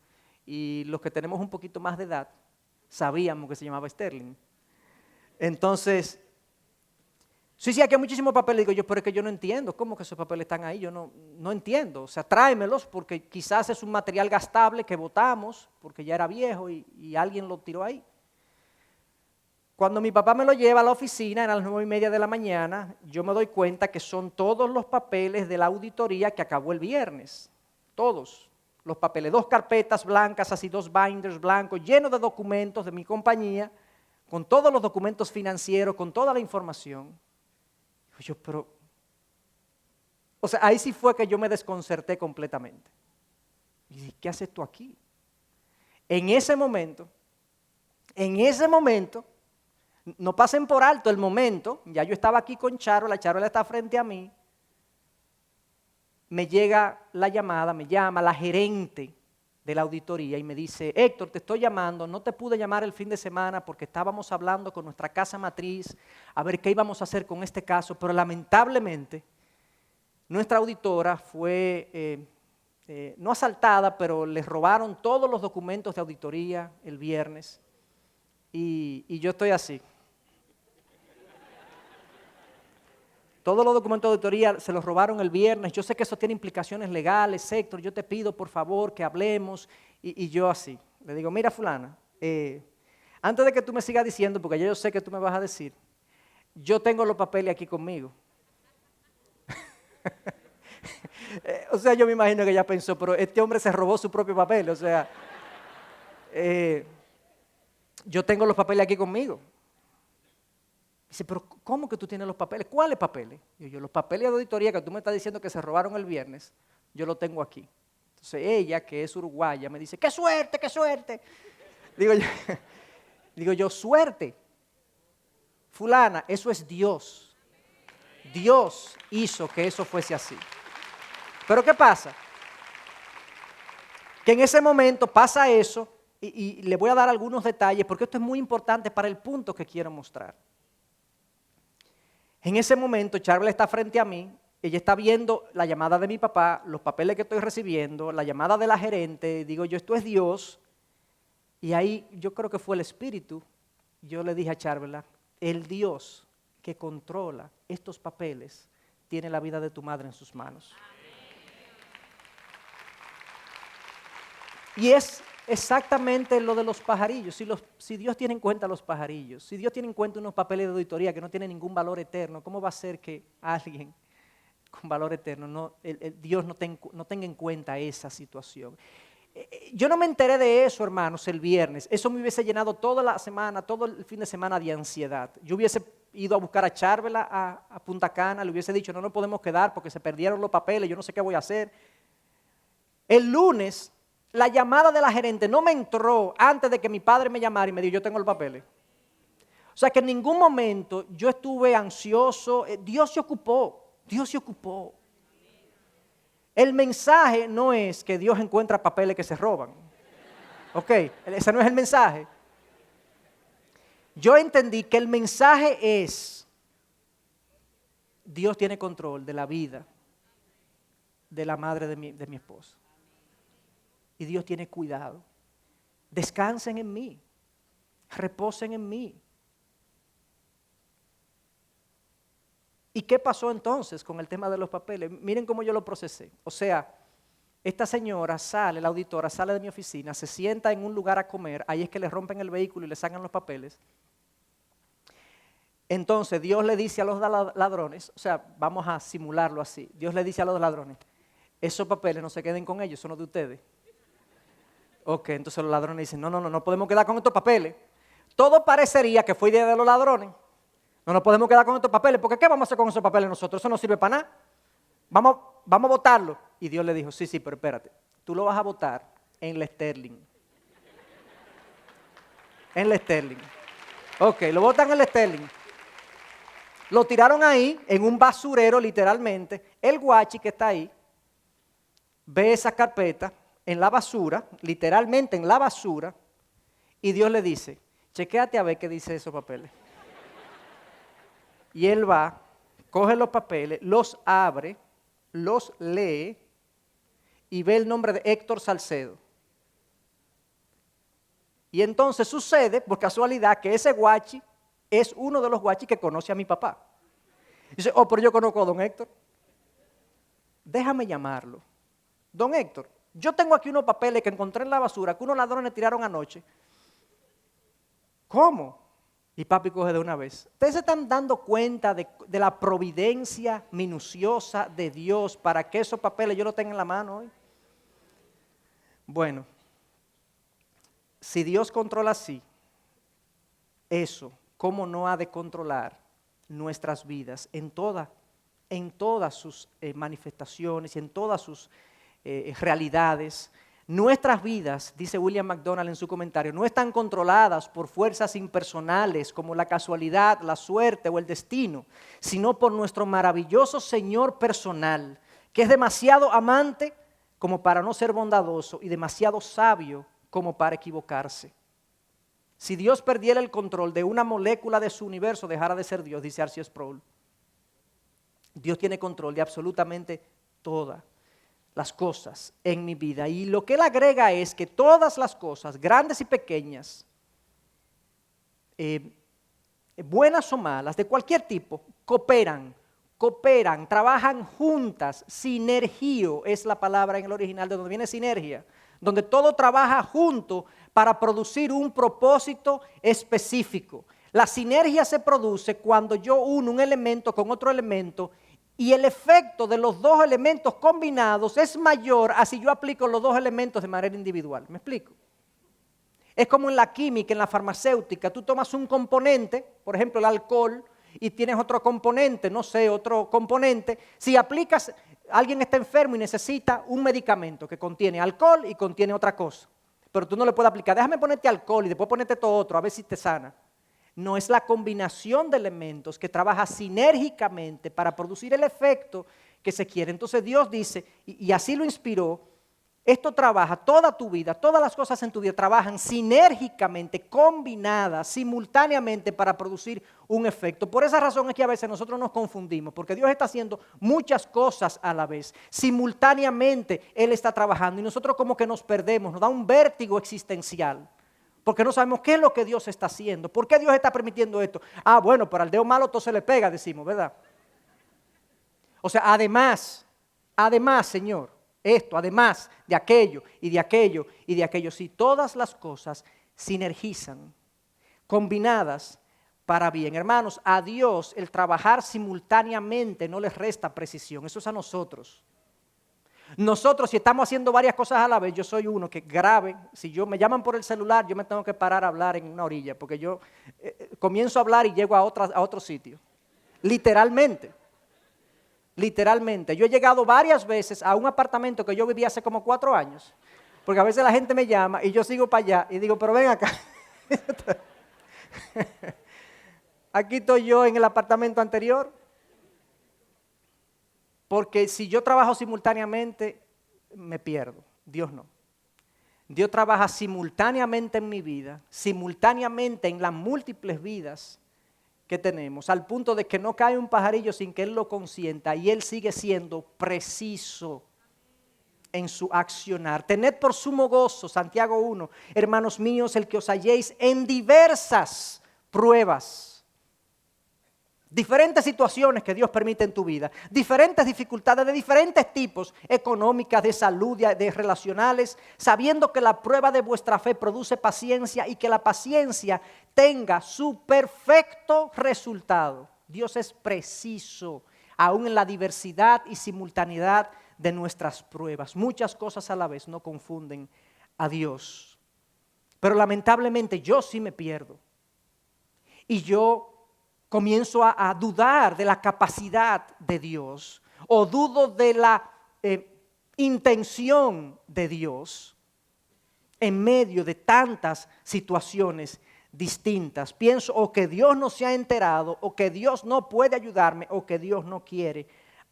Y los que tenemos un poquito más de edad sabíamos que se llamaba Sterling. Entonces, sí, aquí hay muchísimos papeles. Digo yo, pero es que yo no entiendo, ¿cómo que esos papeles están ahí? Yo no entiendo, o sea, tráemelos porque quizás es un material gastable que botamos porque ya era viejo y alguien lo tiró ahí. Cuando mi papá me lo lleva a la oficina, eran las 9:30 de la mañana, yo me doy cuenta que son todos los papeles de la auditoría que acabó el viernes, todos. Los papeles, 2 carpetas blancas, así 2 binders blancos, llenos de documentos de mi compañía, con todos los documentos financieros, con toda la información. Digo yo, pero, o sea, ahí sí fue que yo me desconcerté completamente. Y dije, ¿qué haces tú aquí? En ese momento, En ese momento, no pasen por alto el momento, ya yo estaba aquí con Charola, Charola está frente a mí, me llega la llamada, me llama la gerente de la auditoría y me dice, Héctor, te estoy llamando, no te pude llamar el fin de semana porque estábamos hablando con nuestra casa matriz a ver qué íbamos a hacer con este caso, pero lamentablemente nuestra auditora fue, no asaltada, pero les robaron todos los documentos de auditoría el viernes y yo estoy así. Todos los documentos de auditoría se los robaron el viernes. Yo sé que eso tiene implicaciones legales, Héctor, yo te pido por favor que hablemos. Y yo así, le digo, mira fulana, antes de que tú me sigas diciendo, porque ya yo sé que tú me vas a decir, yo tengo los papeles aquí conmigo. O sea, yo me imagino que ella pensó, pero este hombre se robó su propio papel. O sea, yo tengo los papeles aquí conmigo. Dice, pero ¿cómo que tú tienes los papeles? ¿Cuáles papeles? Y yo, los papeles de auditoría que tú me estás diciendo que se robaron el viernes, yo los tengo aquí. Entonces ella, que es uruguaya, me dice, ¡qué suerte, qué suerte! Digo yo, suerte. Fulana, eso es Dios. Dios hizo que eso fuese así. Pero ¿qué pasa? Que en ese momento pasa eso y le voy a dar algunos detalles porque esto es muy importante para el punto que quiero mostrar. En ese momento, Charla está frente a mí, ella está viendo la llamada de mi papá, los papeles que estoy recibiendo, la llamada de la gerente, digo yo, esto es Dios, y ahí yo creo que fue el Espíritu, yo le dije a Charla, el Dios que controla estos papeles tiene la vida de tu madre en sus manos. Y es exactamente lo de los pajarillos. Si Dios tiene en cuenta los pajarillos, si Dios tiene en cuenta unos papeles de auditoría que no tienen ningún valor eterno, ¿cómo va a ser que alguien con valor eterno, Dios no tenga en cuenta esa situación? Yo no me enteré de eso, hermanos, el viernes. Eso me hubiese llenado toda la semana, todo el fin de semana de ansiedad. Yo hubiese ido a buscar a Charvela a Punta Cana, le hubiese dicho, no nos podemos quedar porque se perdieron los papeles, yo no sé qué voy a hacer. El lunes, la llamada de la gerente no me entró antes de que mi padre me llamara y me dijo, yo tengo los papeles. O sea que en ningún momento yo estuve ansioso, Dios se ocupó, Dios se ocupó. El mensaje no es que Dios encuentra papeles que se roban. Ok, ese no es el mensaje. Yo entendí que el mensaje es, Dios tiene control de la vida de la madre de mi esposa. Y Dios tiene cuidado. Descansen en mí. Reposen en mí. ¿Y qué pasó entonces con el tema de los papeles? Miren cómo yo lo procesé. O sea, esta señora sale, la auditora sale de mi oficina, se sienta en un lugar a comer, ahí es que le rompen el vehículo y le sacan los papeles. Entonces Dios le dice a los ladrones, o sea, vamos a simularlo así, Dios le dice a los ladrones, esos papeles no se queden con ellos, son los de ustedes. Ok, entonces los ladrones dicen, no podemos quedar con estos papeles. Todo parecería que fue idea de los ladrones. No nos podemos quedar con estos papeles, porque ¿qué vamos a hacer con esos papeles nosotros? Eso no sirve para nada. Vamos a votarlo. Y Dios le dijo, sí, pero espérate, tú lo vas a votar en la Sterling. En la Sterling. Ok, lo votan en la Sterling. Lo tiraron ahí, en un basurero literalmente. El guachi que está ahí, ve esa carpeta en la basura, literalmente en la basura, y Dios le dice, chequéate a ver qué dice esos papeles. Y él va, coge los papeles, los abre, los lee y ve el nombre de Héctor Salcedo. Y entonces sucede, por casualidad, que ese guachi es uno de los guachis que conoce a mi papá. Dice, pero yo conozco a don Héctor. Déjame llamarlo. Don Héctor, yo tengo aquí unos papeles que encontré en la basura que unos ladrones tiraron anoche. ¿Cómo? Y papi coge de una vez. ¿Ustedes se están dando cuenta de la providencia minuciosa de Dios para que esos papeles yo los tenga en la mano hoy? Bueno, si Dios controla así, eso, ¿cómo no ha de controlar nuestras vidas en todas sus manifestaciones y en todas sus realidades? Nuestras vidas, dice William MacDonald en su comentario, no están controladas por fuerzas impersonales como la casualidad, la suerte o el destino, sino por nuestro maravilloso Señor personal, que es demasiado amante como para no ser bondadoso y demasiado sabio como para equivocarse. Si Dios perdiera el control de una molécula de su universo, dejara de ser Dios, dice R.C. Sproul. Dios tiene control de absolutamente todas las cosas en mi vida. Y lo que él agrega es que todas las cosas, grandes y pequeñas, buenas o malas, de cualquier tipo, cooperan, trabajan juntas. Sinergio es la palabra en el original de donde viene sinergia, donde todo trabaja junto para producir un propósito específico. La sinergia se produce cuando yo uno un elemento con otro elemento y el efecto de los dos elementos combinados es mayor a si yo aplico los dos elementos de manera individual. ¿Me explico? Es como en la química, en la farmacéutica. Tú tomas un componente, por ejemplo el alcohol, y tienes otro componente, no sé, otro componente. Si aplicas, alguien está enfermo y necesita un medicamento que contiene alcohol y contiene otra cosa. Pero tú no le puedes aplicar, déjame ponerte alcohol y después ponerte todo otro, a ver si te sana. No, es la combinación de elementos que trabaja sinérgicamente para producir el efecto que se quiere. Entonces Dios dice, y así lo inspiró, esto trabaja toda tu vida, todas las cosas en tu vida trabajan sinérgicamente, combinadas, simultáneamente para producir un efecto. Por esa razón es que a veces nosotros nos confundimos, porque Dios está haciendo muchas cosas a la vez. Simultáneamente Él está trabajando y nosotros como que nos perdemos, nos da un vértigo existencial. Porque no sabemos qué es lo que Dios está haciendo. ¿Por qué Dios está permitiendo esto? Ah, bueno, pero al dedo malo todo se le pega, decimos, ¿verdad? O sea, además, Señor, esto, además de aquello y de aquello y de aquello. Si todas las cosas sinergizan, combinadas para bien. Hermanos, a Dios el trabajar simultáneamente no les resta precisión. Eso es a nosotros. Nosotros, si estamos haciendo varias cosas a la vez, yo soy uno que grave, si yo me llaman por el celular, yo me tengo que parar a hablar en una orilla, porque yo comienzo a hablar y llego a otro sitio. Literalmente. Yo he llegado varias veces a un apartamento que yo vivía hace como 4 años, porque a veces la gente me llama y yo sigo para allá y digo, pero ven acá. Aquí estoy yo en el apartamento anterior. Porque si yo trabajo simultáneamente, me pierdo. Dios no. Dios trabaja simultáneamente en mi vida, simultáneamente en las múltiples vidas que tenemos, al punto de que no cae un pajarillo sin que Él lo consienta y Él sigue siendo preciso en su accionar. Tened por sumo gozo, Santiago 1, hermanos míos, el que os halléis en diversas pruebas. Diferentes situaciones que Dios permite en tu vida, diferentes dificultades de diferentes tipos, económicas, de salud, de relacionales, sabiendo que la prueba de vuestra fe produce paciencia y que la paciencia tenga su perfecto resultado. Dios es preciso, aún en la diversidad y simultaneidad de nuestras pruebas. Muchas cosas a la vez no confunden a Dios. Pero lamentablemente yo sí me pierdo. Y yo comienzo a dudar de la capacidad de Dios o dudo de la intención de Dios en medio de tantas situaciones distintas. Pienso o que Dios no se ha enterado o que Dios no puede ayudarme o que Dios no quiere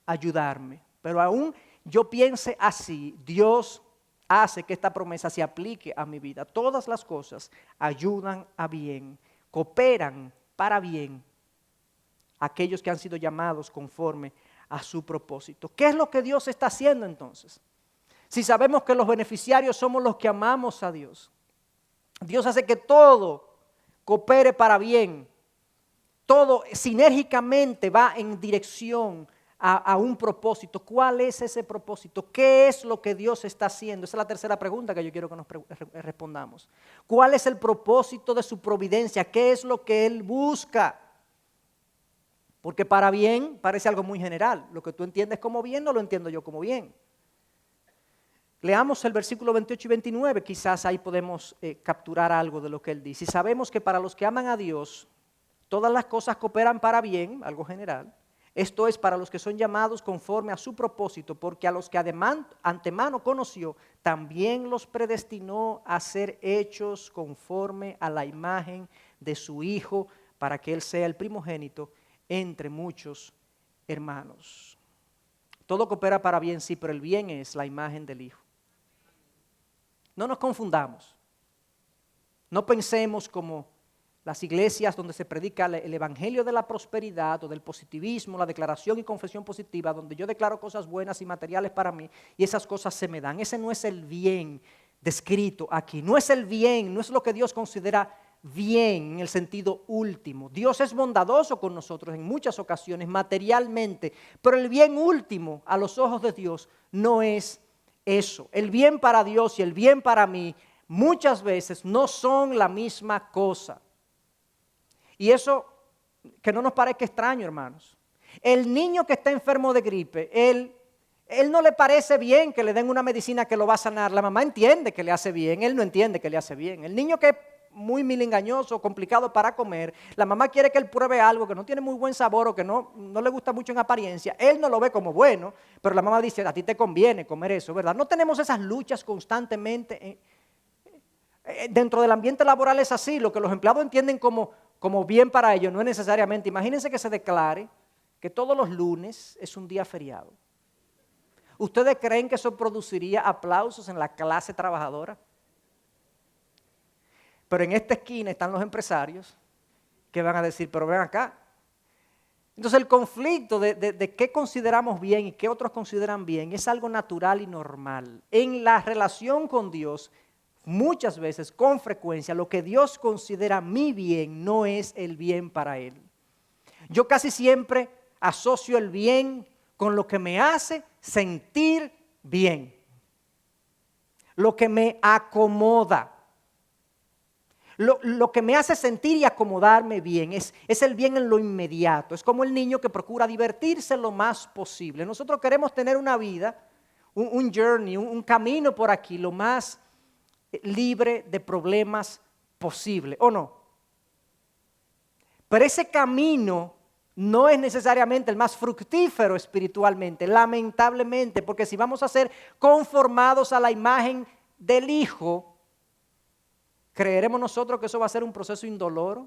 ayudarme. Pero aún yo piense así, Dios hace que esta promesa se aplique a mi vida. Todas las cosas ayudan a bien, cooperan para bien aquellos que han sido llamados conforme a su propósito. ¿Qué es lo que Dios está haciendo entonces? Si sabemos que los beneficiarios somos los que amamos a Dios, Dios hace que todo coopere para bien, todo sinérgicamente va en dirección a un propósito. ¿Cuál es ese propósito? ¿Qué es lo que Dios está haciendo? Esa es la tercera pregunta que yo quiero que nos respondamos. ¿Cuál es el propósito de su providencia? ¿Qué es lo que Él busca? Porque para bien parece algo muy general. Lo que tú entiendes como bien no lo entiendo yo como bien. Leamos el versículo 28 y 29, quizás ahí podemos capturar algo de lo que él dice. Y sabemos que para los que aman a Dios, todas las cosas cooperan para bien, algo general. Esto es para los que son llamados conforme a su propósito, porque a los que antemano conoció, también los predestinó a ser hechos conforme a la imagen de su Hijo, para que Él sea el primogénito entre muchos hermanos. Todo coopera para bien, sí, pero el bien es la imagen del Hijo. No nos confundamos. No pensemos como las iglesias donde se predica el evangelio de la prosperidad o del positivismo, la declaración y confesión positiva, donde yo declaro cosas buenas y materiales para mí y esas cosas se me dan. Ese no es el bien descrito aquí. No es el bien, no es lo que Dios considera bien en el sentido último. Dios es bondadoso con nosotros en muchas ocasiones materialmente, pero el bien último a los ojos de Dios no es eso. El bien para Dios y el bien para mí muchas veces no son la misma cosa. Y eso que no nos parezca extraño, hermanos. El niño que está enfermo de gripe, él no le parece bien que le den una medicina que lo va a sanar. La mamá entiende que le hace bien, él no entiende que le hace bien. El niño que es muy milengañoso, complicado para comer, la mamá quiere que él pruebe algo que no tiene muy buen sabor o que no le gusta mucho en apariencia. Él no lo ve como bueno, pero la mamá dice, a ti te conviene comer eso, ¿verdad? No tenemos esas luchas constantemente. Dentro del ambiente laboral es así, lo que los empleados entienden como bien para ellos, no es necesariamente. Imagínense que se declare que todos los lunes es un día feriado. ¿Ustedes creen que eso produciría aplausos en la clase trabajadora? Pero en esta esquina están los empresarios que van a decir, pero ven acá. Entonces el conflicto de qué consideramos bien y qué otros consideran bien es algo natural y normal. En la relación con Dios, muchas veces, con frecuencia, lo que Dios considera mi bien no es el bien para Él. Yo casi siempre asocio el bien con lo que me hace sentir bien, lo que me acomoda. Lo que me hace sentir y acomodarme bien es el bien en lo inmediato. Es como el niño que procura divertirse lo más posible. Nosotros queremos tener una vida, un journey, un camino por aquí, lo más libre de problemas posible, ¿o no? Pero ese camino no es necesariamente el más fructífero espiritualmente, lamentablemente, porque si vamos a ser conformados a la imagen del Hijo, ¿creeremos nosotros que eso va a ser un proceso indoloro?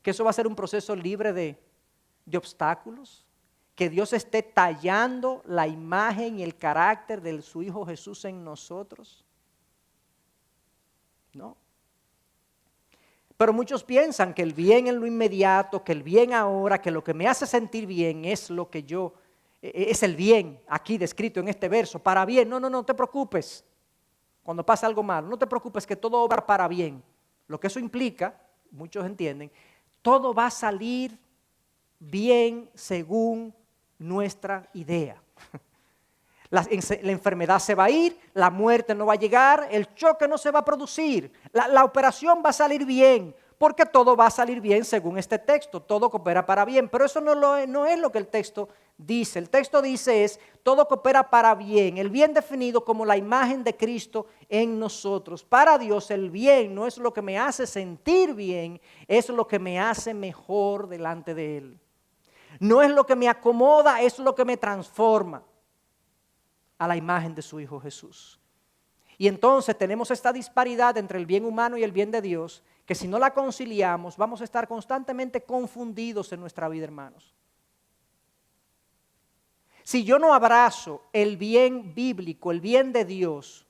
¿Que eso va a ser un proceso libre de obstáculos? ¿Que Dios esté tallando la imagen y el carácter de su Hijo Jesús en nosotros? No. Pero muchos piensan que el bien en lo inmediato, que el bien ahora, que lo que me hace sentir bien es lo que es el bien aquí descrito en este verso, para bien. No te preocupes cuando pasa algo malo, no te preocupes que todo obra para bien. Lo que eso implica, muchos entienden, todo va a salir bien según nuestra idea. La enfermedad se va a ir, la muerte no va a llegar, el choque no se va a producir, la operación va a salir bien, porque todo va a salir bien según este texto, todo coopera para bien, pero eso no es lo que el texto dice. El texto dice todo coopera para bien, el bien definido como la imagen de Cristo en nosotros. Para Dios el bien no es lo que me hace sentir bien, es lo que me hace mejor delante de Él. No es lo que me acomoda, es lo que me transforma a la imagen de su Hijo Jesús. Y entonces tenemos esta disparidad entre el bien humano y el bien de Dios, que si no la conciliamos vamos a estar constantemente confundidos en nuestra vida, hermanos. Si yo no abrazo el bien bíblico, el bien de Dios,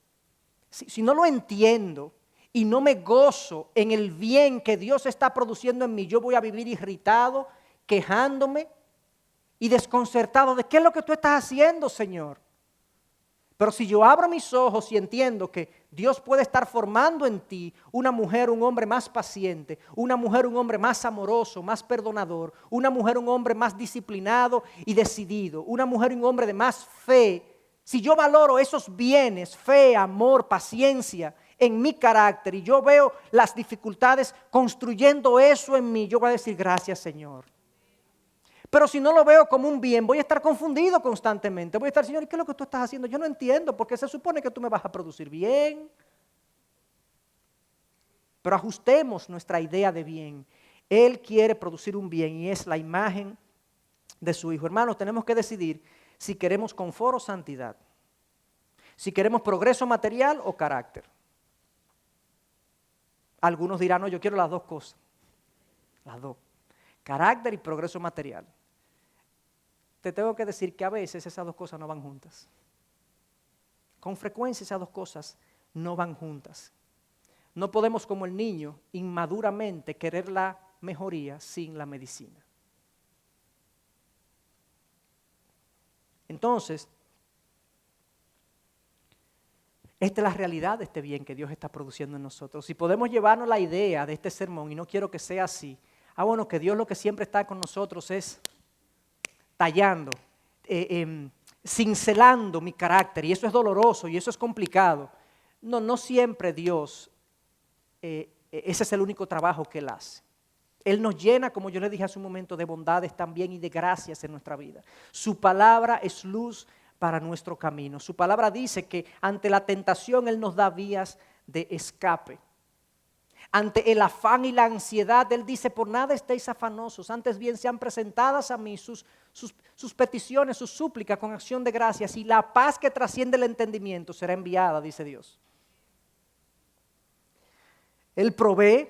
si no lo entiendo y no me gozo en el bien que Dios está produciendo en mí, yo voy a vivir irritado, quejándome y desconcertado de qué es lo que tú estás haciendo, Señor. Pero si yo abro mis ojos y entiendo que Dios puede estar formando en ti una mujer, un hombre más paciente, una mujer, un hombre más amoroso, más perdonador, una mujer, un hombre más disciplinado y decidido, una mujer, un hombre de más fe, si yo valoro esos bienes, fe, amor, paciencia en mi carácter y yo veo las dificultades construyendo eso en mí, yo voy a decir gracias, Señor. Pero si no lo veo como un bien, voy a estar confundido constantemente. Voy a estar, Señor, ¿y qué es lo que tú estás haciendo? Yo no entiendo, porque se supone que tú me vas a producir bien. Pero ajustemos nuestra idea de bien. Él quiere producir un bien y es la imagen de su Hijo. Hermanos, tenemos que decidir si queremos confort o santidad, si queremos progreso material o carácter. Algunos dirán, no, yo quiero las dos cosas, las dos, carácter y progreso material. Te tengo que decir que a veces esas dos cosas no van juntas. Con frecuencia esas dos cosas no van juntas. No podemos, como el niño, inmaduramente querer la mejoría sin la medicina. Entonces, esta es la realidad de este bien que Dios está produciendo en nosotros. Si podemos llevarnos la idea de este sermón, y no quiero que sea así, bueno, que Dios lo que siempre está con nosotros es tallando, cincelando mi carácter, y eso es doloroso y eso es complicado. No siempre Dios, ese es el único trabajo que Él hace. Él nos llena, como yo le dije hace un momento, de bondades también y de gracias en nuestra vida. Su palabra es luz para nuestro camino. Su palabra dice que ante la tentación Él nos da vías de escape. Ante el afán y la ansiedad, Él dice, por nada estéis afanosos, antes bien sean presentadas a mí sus peticiones, sus súplicas con acción de gracias, y la paz que trasciende el entendimiento será enviada, dice Dios. Él provee,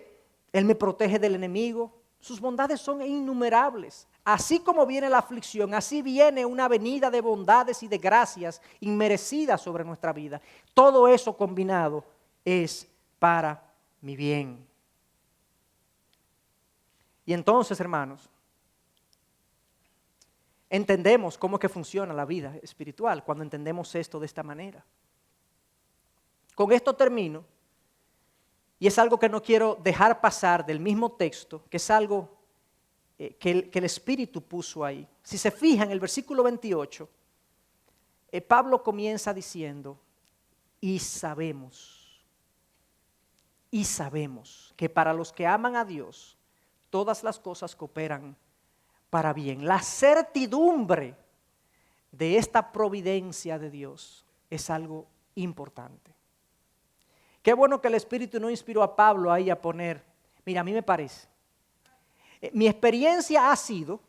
Él me protege del enemigo, sus bondades son innumerables. Así como viene la aflicción, así viene una avenida de bondades y de gracias inmerecidas sobre nuestra vida. Todo eso combinado es para mi bien. Y entonces, hermanos, entendemos cómo es que funciona la vida espiritual cuando entendemos esto de esta manera. Con esto termino, y es algo que no quiero dejar pasar del mismo texto, que es algo que el Espíritu puso ahí. Si se fijan en el versículo 28, Pablo comienza diciendo, y sabemos que para los que aman a Dios, todas las cosas cooperan para bien. La certidumbre de esta providencia de Dios es algo importante. Qué bueno que el Espíritu no inspiró a Pablo ahí a poner, mira, a mí me parece. Mi experiencia ha sido,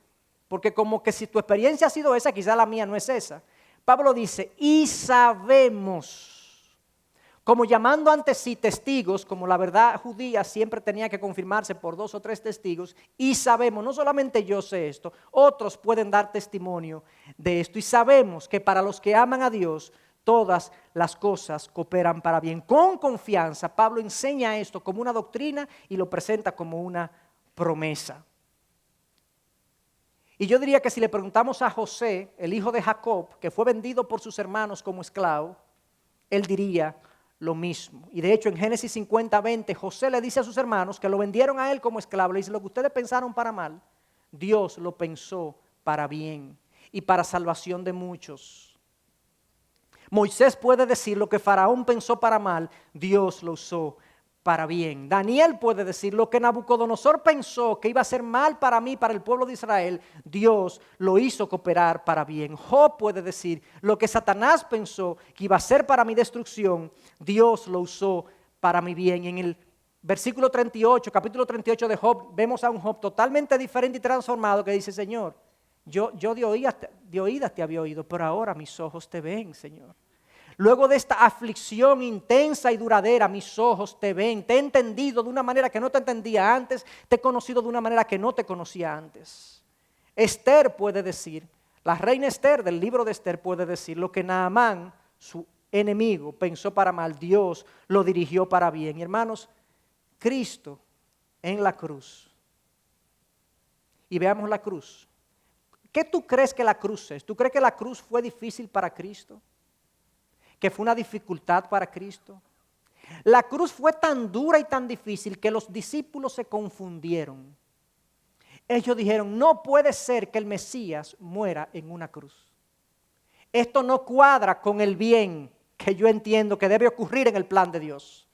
porque como que si tu experiencia ha sido esa, quizá la mía no es esa. Pablo dice, y sabemos, como llamando ante sí testigos, como la verdad judía siempre tenía que confirmarse por 2 o 3 testigos, y sabemos, no solamente yo sé esto, otros pueden dar testimonio de esto, y sabemos que para los que aman a Dios, todas las cosas cooperan para bien. Con confianza, Pablo enseña esto como una doctrina y lo presenta como una promesa. Y yo diría que si le preguntamos a José, el hijo de Jacob, que fue vendido por sus hermanos como esclavo, él diría lo mismo. Y de hecho en Génesis 50:20, José le dice a sus hermanos que lo vendieron a él como esclavo. Le dice, lo que ustedes pensaron para mal, Dios lo pensó para bien y para salvación de muchos. Moisés puede decir lo que Faraón pensó para mal, Dios lo usó para bien. Daniel puede decir lo que Nabucodonosor pensó que iba a ser mal para mí, para el pueblo de Israel, Dios lo hizo cooperar para bien. Job puede decir lo que Satanás pensó que iba a ser para mi destrucción, Dios lo usó para mi bien. Y en el versículo 38, capítulo 38 de Job, vemos a un Job totalmente diferente y transformado que dice, Señor, yo de oídas te había oído, pero ahora mis ojos te ven, Señor. Luego de esta aflicción intensa y duradera, mis ojos te ven. Te he entendido de una manera que no te entendía antes. Te he conocido de una manera que no te conocía antes. Esther puede decir, la reina Esther del libro de Esther puede decir, lo que Naamán, su enemigo, pensó para mal, Dios lo dirigió para bien. Y hermanos, Cristo en la cruz. Y veamos la cruz. ¿Qué tú crees que la cruz es? ¿Tú crees que la cruz fue difícil para Cristo? ¿Que fue una dificultad para Cristo? La cruz fue tan dura y tan difícil que los discípulos se confundieron. Ellos dijeron, no puede ser que el Mesías muera en una cruz. Esto no cuadra con el bien que yo entiendo que debe ocurrir en el plan de Dios.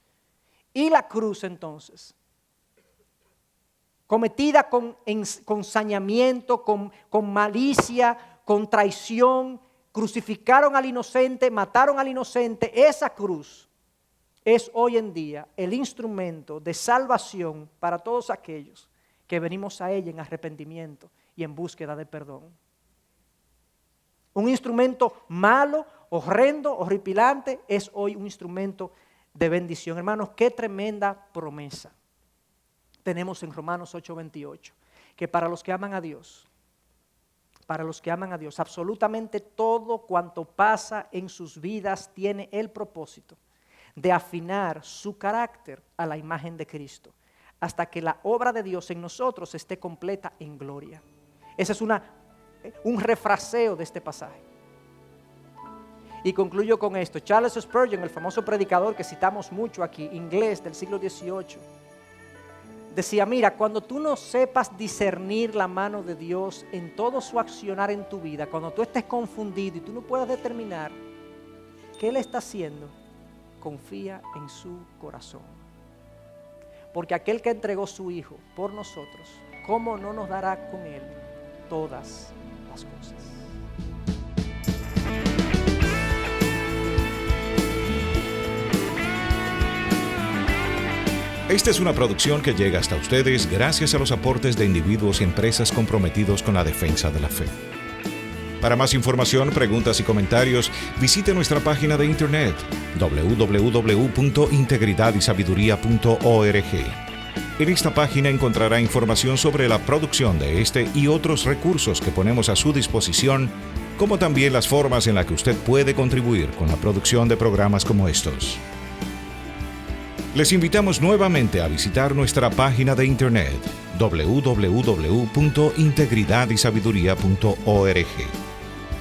Y la cruz entonces, cometida con sañamiento, con malicia, con traición, crucificaron al inocente, mataron al inocente. Esa cruz es hoy en día el instrumento de salvación para todos aquellos que venimos a ella en arrepentimiento y en búsqueda de perdón. Un instrumento malo, horrendo, horripilante, es hoy un instrumento de bendición. Hermanos, qué tremenda promesa tenemos en Romanos 8:28, que para los que aman a Dios, absolutamente todo cuanto pasa en sus vidas tiene el propósito de afinar su carácter a la imagen de Cristo, hasta que la obra de Dios en nosotros esté completa en gloria. Ese es un refraseo de este pasaje. Y concluyo con esto. Charles Spurgeon, el famoso predicador que citamos mucho aquí, inglés del siglo XVIII, decía, mira, cuando tú no sepas discernir la mano de Dios en todo su accionar en tu vida, cuando tú estés confundido y tú no puedas determinar qué Él está haciendo, confía en su corazón. Porque aquel que entregó su Hijo por nosotros, ¿cómo no nos dará con Él todas las cosas? Esta es una producción que llega hasta ustedes gracias a los aportes de individuos y empresas comprometidos con la defensa de la fe. Para más información, preguntas y comentarios, visite nuestra página de internet www.integridadysabiduría.org. En esta página encontrará información sobre la producción de este y otros recursos que ponemos a su disposición, como también las formas en las que usted puede contribuir con la producción de programas como estos. Les invitamos nuevamente a visitar nuestra página de internet www.integridadysabiduría.org.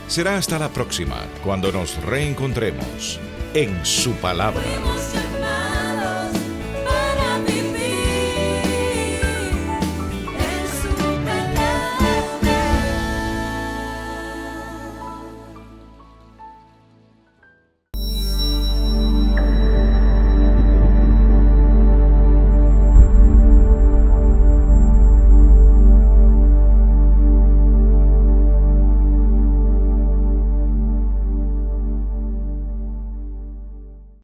Será hasta la próxima, cuando nos reencontremos en su palabra.